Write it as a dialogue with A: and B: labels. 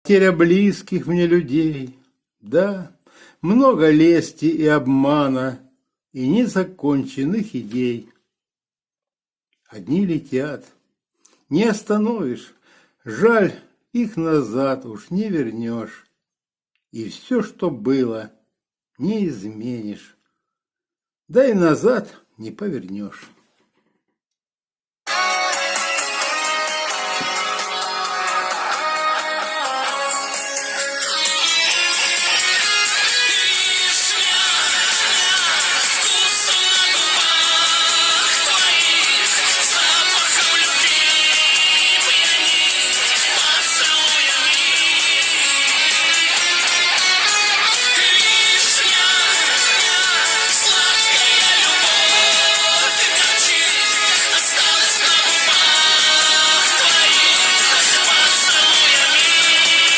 A: потеря близких мне людей. Да, много лести и обмана, и незаконченных идей. Одни летят, не остановишь, жаль, их назад уж не вернешь. И все, что было, не изменишь, да и назад не повернешь.